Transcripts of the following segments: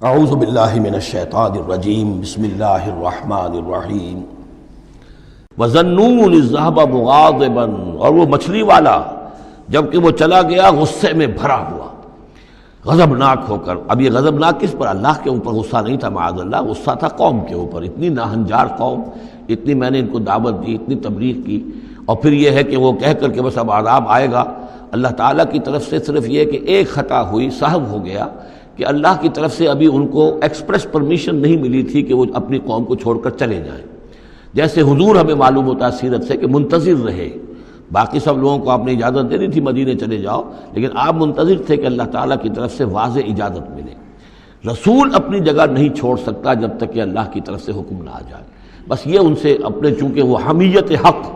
اعوذ باللہ من الشیطان الرجیم بسم اللہ الرحمن الرحیم وَظَنُّونِ الذَّهَبَ مُغَاضِبًا، اور وہ مچھلی والا جبکہ وہ چلا گیا غصے میں بھرا ہوا، غضبناک ہو کر۔ اب یہ غضبناک کس پر؟ اللہ کے اوپر غصہ نہیں تھا معاذ اللہ، غصہ تھا قوم کے اوپر۔ اتنی ناہنجار قوم، اتنی میں نے ان کو دعوت دی، اتنی تبلیغ کی، اور پھر یہ ہے کہ وہ کہہ کر کہ بس اب عذاب آئے گا۔ اللہ تعالیٰ کی طرف سے صرف یہ کہ ایک خطا ہوئی، سہو ہو گیا کہ اللہ کی طرف سے ابھی ان کو ایکسپریس پرمیشن نہیں ملی تھی کہ وہ اپنی قوم کو چھوڑ کر چلے جائیں۔ جیسے حضور ہمیں معلوم ہوتا ہے سیرت سے کہ منتظر رہے، باقی سب لوگوں کو آپ نے اجازت دے دی تھی مدینے چلے جاؤ، لیکن آپ منتظر تھے کہ اللہ تعالیٰ کی طرف سے واضح اجازت ملے۔ رسول اپنی جگہ نہیں چھوڑ سکتا جب تک کہ اللہ کی طرف سے حکم نہ آ جائے۔ بس یہ ان سے اپنے، چونکہ وہ حمیت حق،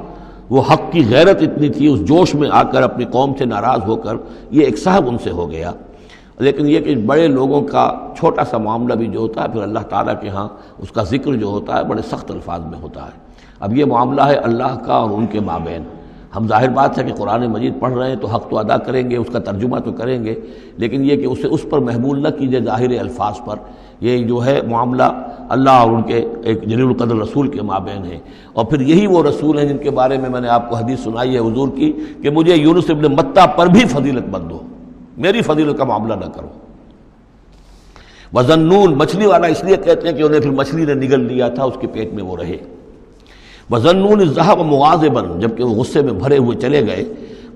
وہ حق کی غیرت اتنی تھی، اس جوش میں آ کر اپنی قوم سے ناراض ہو کر یہ ایک سہو ان سے ہو گیا۔ لیکن یہ کہ بڑے لوگوں کا چھوٹا سا معاملہ بھی جو ہوتا ہے پھر اللہ تعالیٰ کے ہاں اس کا ذکر جو ہوتا ہے بڑے سخت الفاظ میں ہوتا ہے۔ اب یہ معاملہ ہے اللہ کا اور ان کے مابین۔ ہم ظاہر بات ہے کہ قرآن مجید پڑھ رہے ہیں تو حق تو ادا کریں گے، اس کا ترجمہ تو کریں گے، لیکن یہ کہ اسے اس پر محمول نہ کیجیے ظاہر الفاظ پر۔ یہ جو ہے معاملہ اللہ اور ان کے ایک جلیل القدر رسول کے مابین ہے، اور پھر یہی وہ رسول ہیں جن کے بارے میں نے آپ کو حدیث سنائی ہے حضور کی کہ مجھے یونس ابن متہ پر بھی فضیلت مند ہو، میری فضیلت کا معاملہ نہ کرو۔ وَظَنُّونَ، مچھلی والا اس لیے کہتے ہیں کہ انہیں پھر مچھلی نے نگل لیا تھا، اس کے پیٹ میں وہ رہے۔ وَظَنُّونَ الذَّهَبَ مُغَاضِبًا، جبکہ وہ غصے میں بھرے ہوئے چلے گئے۔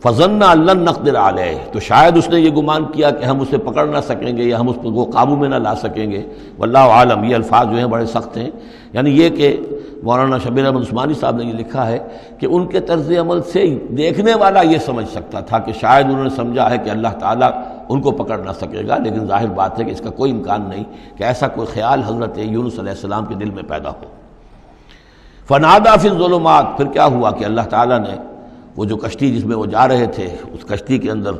فَظَنَّ أَن لَّن نَّقْدِرَ عَلَيْهِ، تو شاید اس نے یہ گمان کیا کہ ہم اسے پکڑ نہ سکیں گے یا ہم اس کو قابو میں نہ لا سکیں گے۔ واللہ عالم، یہ الفاظ جو ہیں بڑے سخت ہیں، یعنی یہ کہ مولانا شبیر احمد عثمانی صاحب نے یہ لکھا ہے کہ ان کے طرز عمل سے دیکھنے والا یہ سمجھ سکتا تھا کہ شاید انہوں نے سمجھا ہے کہ اللہ تعالیٰ ان کو پکڑ نہ سکے گا، لیکن ظاہر بات ہے کہ اس کا کوئی امکان نہیں کہ ایسا کوئی خیال حضرت یونس علیہ السلام کے دل میں پیدا ہو۔ فنادا فی الظلمات، پھر کیا ہوا کہ اللہ تعالیٰ نے وہ جو کشتی جس میں وہ جا رہے تھے، اس کشتی کے اندر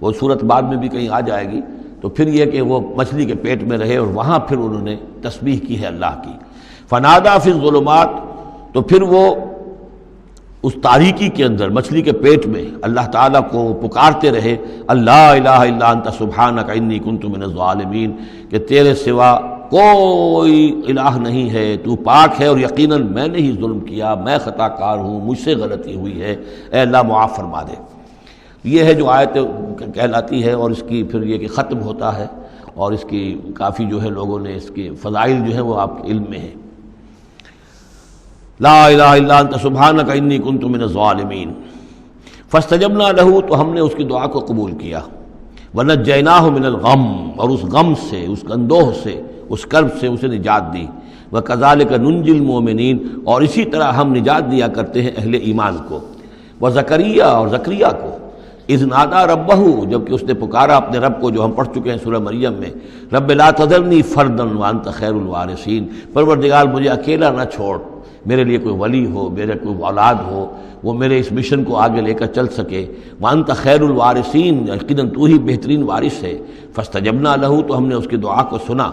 وہ صورت بعد میں بھی کہیں آ جائے گی، تو پھر یہ کہ وہ مچھلی کے پیٹ میں رہے اور وہاں پھر انہوں نے تسبیح کی ہے اللہ کی۔ فنادا فی الظلمات، تو پھر وہ اس تاریکی کے اندر مچھلی کے پیٹ میں اللہ تعالیٰ کو پکارتے رہے، اللہ الہ الا انت سبحانک انی کنت من الظالمین، کہ تیرے سوا کوئی الہ نہیں ہے، تو پاک ہے اور یقیناً میں نے ہی ظلم کیا، میں خطا کار ہوں، مجھ سے غلطی ہوئی ہے، اے اللہ معاف فرما دے۔ یہ ہے جو آیت کہلاتی ہے، اور اس کی پھر یہ کہ ختم ہوتا ہے، اور اس کی کافی جو ہے لوگوں نے اس کے فضائل جو ہیں وہ آپ کے علم میں ہیں۔ لا الہ الا انت سبحانک انی کنت من الظالمین فاستجبنا لہ، تو ہم نے اس کی دعا کو قبول کیا۔ ونجیناہ من الغم، اور اس غم سے، اس اندوہ سے، اس کرب سے اسے نجات دی۔ وکذالک ننجی المؤمنین، اور اسی طرح ہم نجات دیا کرتے ہیں اہل ایمان کو۔ وزکریا، اور زکریا کو، اذ نادا ربہ، جبکہ اس نے پکارا اپنے رب کو، جو ہم پڑھ چکے ہیں سورہ مریم میں، رب لا تذرنی فردا وانت خیر الوارثین، پروردگار مجھے اکیلا نہ چھوڑ، میرے لیے کوئی ولی ہو، میرے کوئی اولاد ہو، وہ میرے اس مشن کو آگے لے کر چل سکے۔ وانت خیر الوارثین، یقیناً تو ہی بہترین وارث ہے۔ فاستجبنا لہ، تو ہم نے اس کی دعا کو سنا۔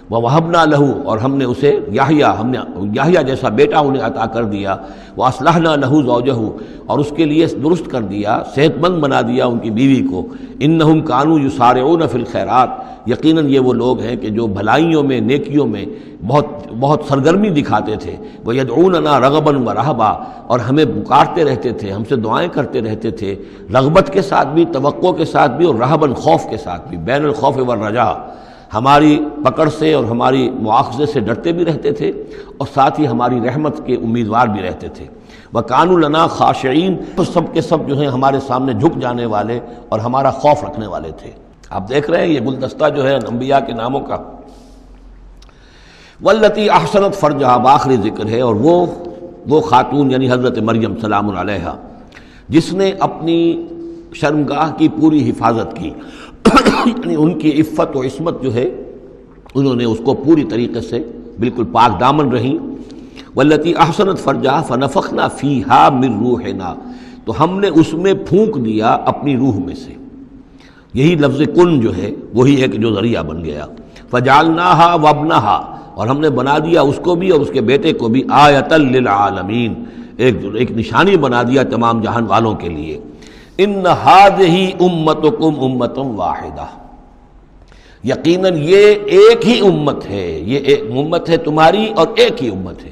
ووہبنا لہ، اور ہم نے اسے یحییٰ، ہم نے یحییٰ جیسا بیٹا انہیں عطا کر دیا۔ واصلحنا لہ زوجہ، اور اس کے لیے درست کر دیا، صحت مند بنا دیا ان کی بیوی کو۔ انہم کانوا یسارعون فی الخیرات، یقیناً یہ وہ لوگ ہیں کہ جو بھلائیوں میں، نیکیوں میں بہت سرگرمی دکھاتے تھے۔ وَيَدْعُونَنَا رَغَبًا وَرَهْبًا، اور ہمیں پکارتے رہتے تھے، ہم سے دعائیں کرتے رہتے تھے، رغبت کے ساتھ بھی، توقع کے ساتھ بھی، اور رہباً، خوف کے ساتھ بھی، بین الخوف والرجاء، ہماری پکڑ سے اور ہماری مواخذے سے ڈرتے بھی رہتے تھے، اور ساتھ ہی ہماری رحمت کے امیدوار بھی رہتے تھے۔ وَكَانُوا لَنَا خَاشِعِينَ، تو سب کے سب جو ہیں ہمارے سامنے جھک جانے والے اور ہمارا خوف رکھنے والے تھے۔ آپ دیکھ رہے ہیں یہ گلدستہ جو ہے انبیاء کے ناموں کا۔ والتی احسنت فرجہا، آخری ذکر ہے، اور وہ خاتون یعنی حضرت مریم سلام علیہا، جس نے اپنی شرمگاہ کی پوری حفاظت کی، یعنی ان کی عفت و عصمت جو ہے انہوں نے اس کو پوری طریقے سے بالکل پاک دامن رہیں۔ والتی احسنت فرجہا فنفخنا فیہا من روحنا، تو ہم نے اس میں پھونک دیا اپنی روح میں سے۔ یہی لفظ کن جو ہے وہی ہے کہ جو ذریعہ بن گیا۔ فجعلناہا وابنہا، اور ہم نے بنا دیا اس کو بھی اور اس کے بیٹے کو بھی آیۃ للعالمین، ایک نشانی بنا دیا تمام جہان والوں کے لیے۔ ان ھذہ امتکم امۃ واحدہ، یقیناً یہ ایک ہی امت ہے، یہ ایک امت ہے تمہاری اور ایک ہی امت ہے۔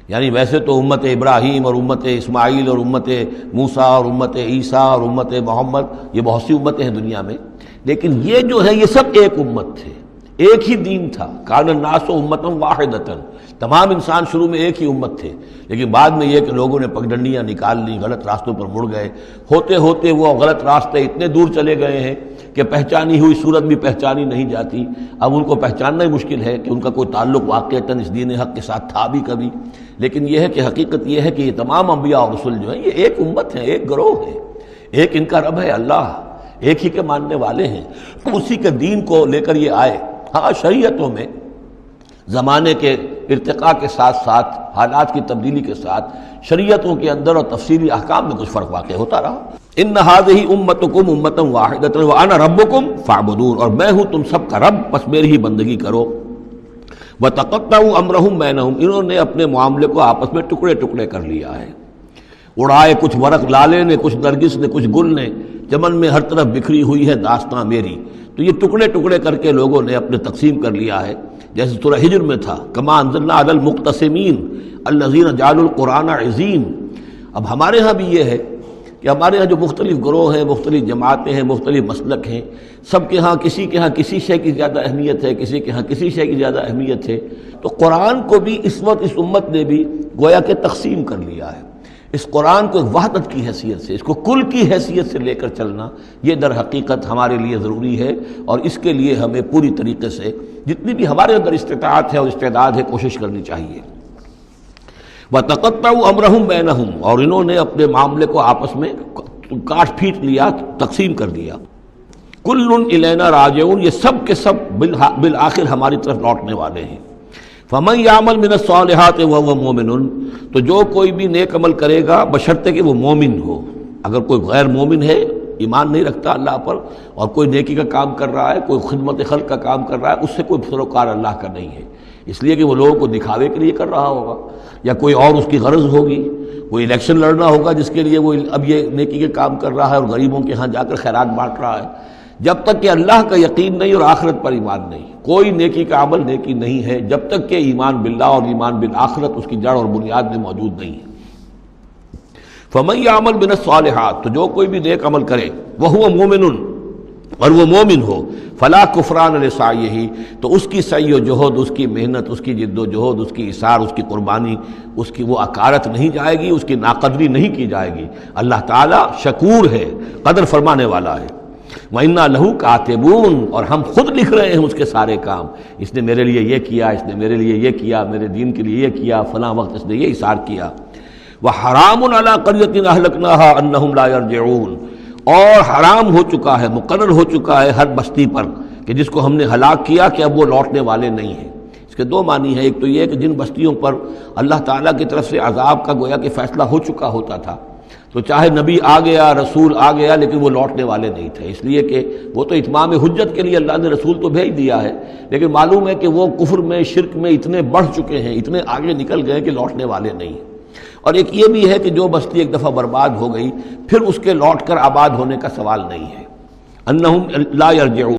یعنی ویسے تو امت ابراہیم اور امت اسماعیل اور امت موسیٰ اور امت عیسیٰ اور امت محمد، یہ بہت سی امتیں ہیں دنیا میں، لیکن یہ جو ہے یہ سب ایک امت تھے، ایک ہی دین تھا۔ کان الناس امۃ واحدۃ، تمام انسان شروع میں ایک ہی امت تھے، لیکن بعد میں یہ کہ لوگوں نے پگڈنڈیاں نکال لی، غلط راستوں پر مڑ گئے، ہوتے ہوتے وہ غلط راستے اتنے دور چلے گئے ہیں کہ پہچانی ہوئی صورت بھی پہچانی نہیں جاتی۔ اب ان کو پہچاننا ہی مشکل ہے کہ ان کا کوئی تعلق واقعتاً اس دین حق کے ساتھ تھا بھی کبھی، لیکن یہ ہے کہ حقیقت یہ ہے کہ یہ تمام انبیاء اور رسل جو ہیں یہ ایک امت ہیں، ایک گروہ ہے، ایک ان کا رب ہے اللہ، ایک ہی کے ماننے والے ہیں، اسی کے دین کو لے کر یہ آئے۔ ہاں شریعتوں میں زمانے کے ارتقاء کے ساتھ ساتھ، حالات کی تبدیلی کے ساتھ، شریعتوں کے اندر اور تفصیلی احکام میں کچھ فرق واقع ہوتا رہا۔ ان ھذہ امتکم امۃ واحدۃ وانا ربکم فاعبدون، اور میں ہوں تم سب کا رب، بس میری ہی بندگی کرو۔ وتقطعوا امرهم بینہم، انہوں نے اپنے معاملے کو آپس میں ٹکڑے ٹکڑے کر لیا ہے، اڑائے کچھ ورق لالے نے، کچھ نرگس نے، کچھ گل نے، چمن میں ہر طرف بکھری ہوئی ہے داستاں میری، تو یہ ٹکڑے ٹکڑے کر کے لوگوں نے اپنے تقسیم کر لیا ہے، جیسے سورہ ہجر میں تھا کما انزلنا علی المقتسمین الذین جعلوا القرآن عظیم۔ اب ہمارے ہاں بھی یہ ہے کہ ہمارے ہاں جو مختلف گروہ ہیں، مختلف جماعتیں ہیں، مختلف مسلک ہیں، سب کے ہاں کسی شے کی زیادہ اہمیت ہے، کسی کے ہاں کسی شے کی زیادہ اہمیت ہے، تو قرآن کو بھی اس وقت اس امت نے بھی گویا کہ تقسیم کر لیا ہے۔ اس قرآن کو ایک وحدت کی حیثیت سے، اس کو کل کی حیثیت سے لے کر چلنا، یہ در حقیقت ہمارے لیے ضروری ہے، اور اس کے لیے ہمیں پوری طریقے سے جتنی بھی ہمارے اندر استطاعت ہے اور استعداد ہے کوشش کرنی چاہیے۔ وَتَقَطَّعُوا أَمْرَهُمْ بَيْنَهُمْ، اور انہوں نے اپنے معاملے کو آپس میں کاٹ پھینٹ لیا، تقسیم کر دیا۔ كُلٌّ إِلَيْنَا رَاجِعُونَ، یہ سب کے سب بالآخر ہماری طرف لوٹنے والے ہیں۔ فَمَن يَعْمَلْ مِنَ الصَّالِحَاتِ وَهُوَ مُؤْمِنٌ، تو جو کوئی بھی نیک عمل کرے گا بشرطے کہ وہ مومن ہو۔ اگر کوئی غیر مومن ہے، ایمان نہیں رکھتا اللہ پر، اور کوئی نیکی کا کام کر رہا ہے، کوئی خدمت خلق کا کام کر رہا ہے، اس سے کوئی سروکار اللہ کا نہیں ہے، اس لیے کہ وہ لوگوں کو دکھاوے کے لیے کر رہا ہوگا، یا کوئی اور اس کی غرض ہوگی، کوئی الیکشن لڑنا ہوگا جس کے لیے وہ اب یہ نیکی کے کام کر رہا ہے اور غریبوں کے ہاں جا کر خیرات بانٹ رہا ہے۔ جب تک کہ اللہ کا یقین نہیں اور آخرت پر ایمان نہیں، کوئی نیکی کا عمل نیکی نہیں ہے جب تک کہ ایمان باللہ اور ایمان بالآخرت اس کی جڑ اور بنیاد میں موجود نہیں ہے۔ فَمَن يَعْمَلْ مِنَ الصَّالِحَاتِ، تو جو کوئی بھی نیک عمل کرے، وَهُوَ مُؤْمِنٌ، اور وہ مومن ہو، فَلَا كُفْرَانَ لِسَعْيِهِ، تو اس کی سعی و جہد، اس کی محنت، اس کی جد و جہد، اس کی ایثار، اس کی قربانی، اس کی وہ اکارت نہیں جائے گی، اس کی ناقدری نہیں کی جائے گی۔ اللہ تعالیٰ شکور ہے، قدر فرمانے والا ہے۔ وَإِنَّا لَهُ كَاتِبُونَ، اور ہم خود لکھ رہے ہیں اس کے سارے کام، اس نے میرے لیے یہ کیا، اس نے میرے لیے یہ کیا، میرے دین کے لیے یہ کیا، فلاں وقت اس نے یہ اثار کیا۔ وَحَرَامٌ عَلَىٰ قَرْيَةٍ أَهْلَكْنَاهَا أَنَّهُمْ لَا يَرْجِعُونَ، اور حرام ہو چکا ہے، مقرر ہو چکا ہے ہر بستی پر کہ جس کو ہم نے ہلاک کیا کہ اب وہ لوٹنے والے نہیں ہیں۔ اس کے دو معنی ہیں، ایک تو یہ کہ جن بستیوں پر اللہ تعالیٰ کی طرف سے عذاب کا گویا کہ فیصلہ ہو چکا ہوتا تھا، تو چاہے نبی آ گیا، رسول آ گیا، لیکن وہ لوٹنے والے نہیں تھے، اس لیے کہ وہ تو اتمام حجت کے لیے اللہ نے رسول تو بھیج دیا ہے، لیکن معلوم ہے کہ وہ کفر میں، شرک میں اتنے بڑھ چکے ہیں، اتنے آگے نکل گئے کہ لوٹنے والے نہیں ہیں۔ اور ایک یہ بھی ہے کہ جو بستی ایک دفعہ برباد ہو گئی، پھر اس کے لوٹ کر آباد ہونے کا سوال نہیں ہے۔ انہم لا یرجعون۔